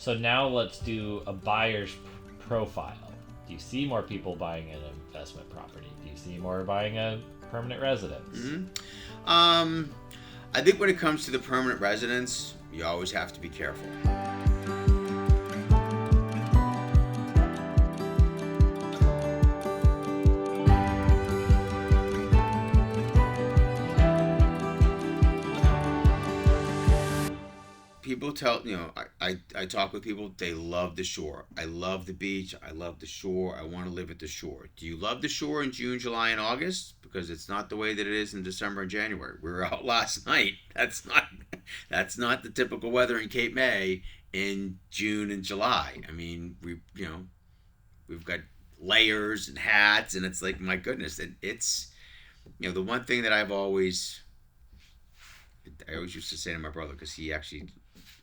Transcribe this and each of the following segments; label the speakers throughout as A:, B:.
A: So now let's do a buyer's profile. Do you see more people buying an investment property? Do you see more buying a permanent residence?
B: Um, I think when it comes to the permanent residence, you always have to be careful. People tell I talk with people, they love the shore. I love the beach, I love the shore, I want to live at the shore. Do you love the shore in June, July, and August? Because it's not the way that it is in December and January. We were out last night. That's not the typical weather in Cape May in June and July. I mean, we've got layers and hats, and it's like, my goodness, it's the one thing that I always used to say to my brother, because he actually,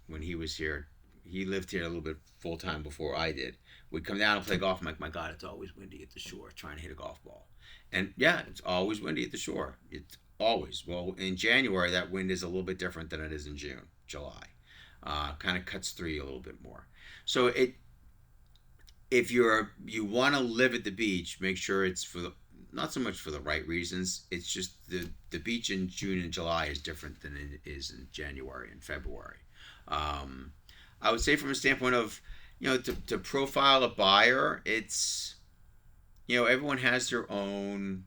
B: when he was here, he lived here a little bit full time before I did. We'd come down and play golf. I'm like, my God, it's always windy at the shore trying to hit a golf ball. And yeah, it's always windy at the shore. It's always. Well, in January, that wind is a little bit different than it is in June, July. Kind of cuts through you a little bit more. So if you want to live at the beach, make sure it's not so much for the right reasons. It's just the beach in June and July is different than it is in January and February. Um, I would say from a standpoint of, to profile a buyer, it's, everyone has their own.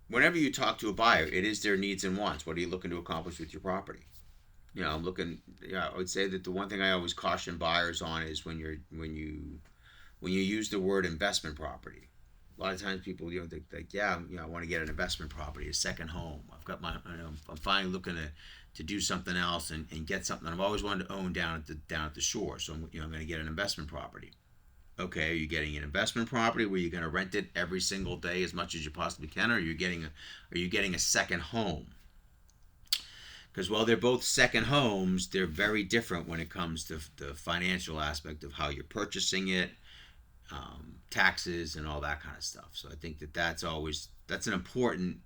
B: Whenever you talk to a buyer, it is their needs and wants. What are you looking to accomplish with your property? I'm looking. Yeah, I would say that the one thing I always caution buyers on is when you use the word investment property. A lot of times people, think like, yeah, I want to get an investment property, a second home. I've got I'm finally looking to do something else and get something I've always wanted to own down at the shore. So I'm going to get an investment property. Okay, are you getting an investment property where you're going to rent it every single day as much as you possibly can, or are you getting a second home? Because while they're both second homes, they're very different when it comes to the financial aspect of how you're purchasing it, taxes, and all that kind of stuff. So I think that's an important.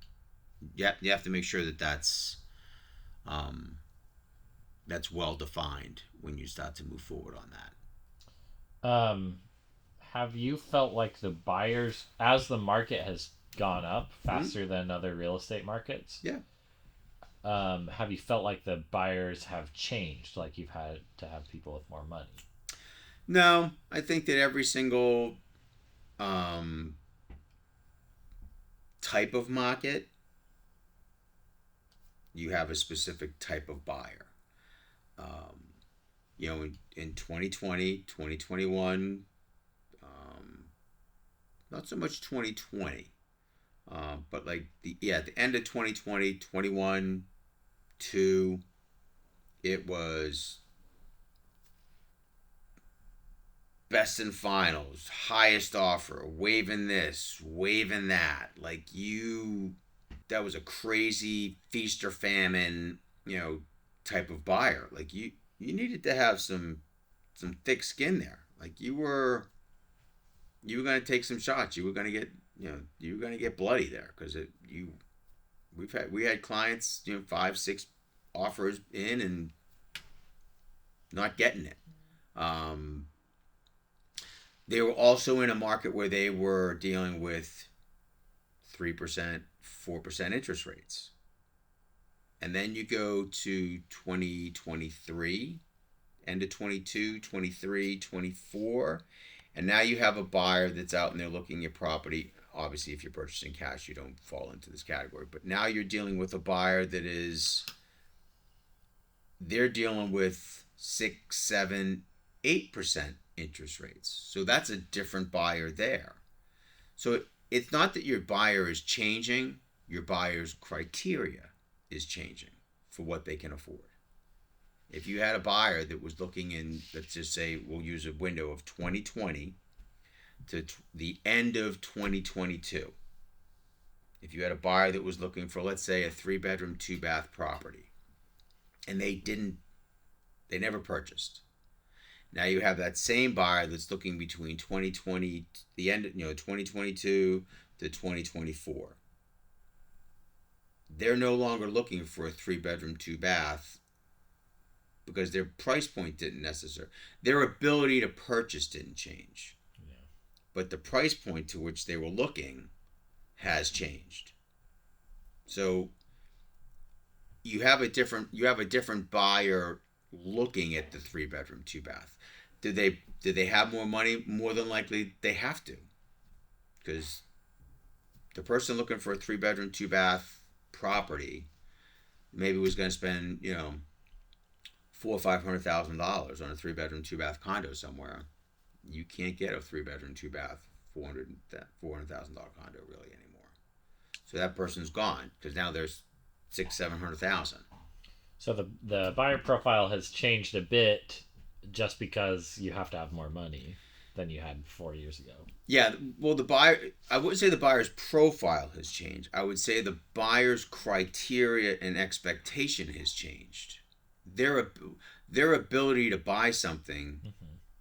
B: You have to make sure that that's well defined when you start to move forward on that.
A: Um, have you felt like the buyers, as the market has gone up
B: Mm-hmm.
A: faster than other real estate markets,
B: Yeah.
A: have you felt like the buyers have changed? Like you've had to have people with more money?
B: No, I think that every single um, type of market, you have a specific type of buyer. Um, in 2020, 2021, not so much 2020, but like the end of 2020, 21, 2, it was best and finals, highest offer, waving this, waving that. That was a crazy feast or famine, type of buyer. Like you needed to have some thick skin there. Like you were going to take some shots. You were going to get, you were going to get bloody there because we had clients, 5, 6 offers in and not getting it. Um, They were also in a market where they were dealing with 3%, 4% interest rates. And then you go to 2023, end of 22, 23, 24, and now you have a buyer that's out and they're looking at property. Obviously, if you're purchasing cash, you don't fall into this category. But now you're dealing with a buyer they're dealing with 6, 7, 8% interest rates. So that's a different buyer there. So it's not that your buyer is changing, your buyer's criteria is changing for what they can afford. If you had a buyer that was looking in, let's just say we'll use a window of 2020 to the end of 2022. If you had a buyer that was looking for, let's say, a 3-bedroom, 2-bath property, and they never purchased. Now you have that same buyer that's looking between 2020, the end, 2022 to 2024. They're no longer looking for a 3-bedroom, 2-bath because their price point didn't necessarily, their ability to purchase didn't change.
A: Yeah.
B: But the price point to which they were looking has changed. So you have a different buyer looking at the 3-bedroom, 2-bath. Did they have more money? More than likely they have to, because the person looking for a 3-bedroom, 2-bath property maybe was going to spend $400,000 or $500,000 on a 3-bedroom, 2-bath condo somewhere. You can't get a 3-bedroom, 2-bath $400,000 condo really anymore. So that person's gone, because now there's $700,000.
A: So the buyer profile has changed a bit, just because you have to have more money than you had 4 years ago.
B: Yeah, well, I wouldn't say the buyer's profile has changed. I would say the buyer's criteria and expectation has changed. Their ability to buy something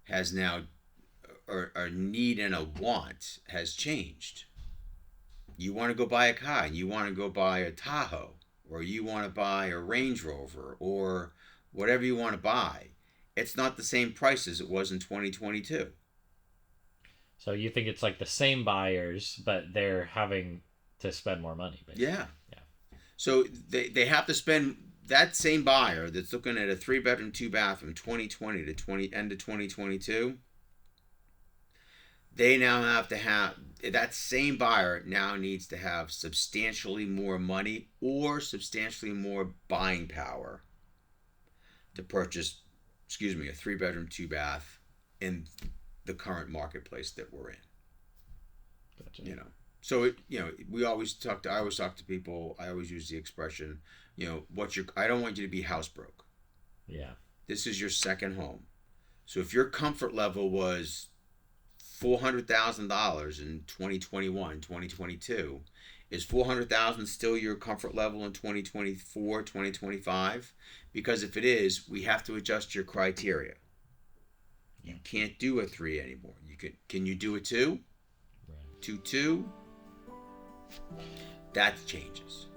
B: has now, or a need and a want has changed. You want to go buy a car, you want to go buy a Tahoe, or you want to buy a Range Rover, or whatever you want to buy. It's not the same price as it was in 2022.
A: So you think it's like the same buyers, but they're having to spend more money, basically.
B: Yeah.
A: Yeah.
B: So they have to spend, that same buyer that's looking at a 3-bedroom, 2-bath from 2020 to end of 2022, they now have to have, that same buyer now needs to have substantially more money or substantially more buying power to purchase, a 3-bedroom, 2-bath in the current marketplace that we're in.
A: Gotcha.
B: So I always talk to people. I always use the expression, I don't want you to be house broke.
A: Yeah.
B: This is your second home. So if your comfort level was $400,000 in 2021, 2022, is $400,000 still your comfort level in 2024, 2025? Because if it is, we have to adjust your criteria. You can't do a 3 anymore. Can you do a 2?
A: Right.
B: 2-2? That changes.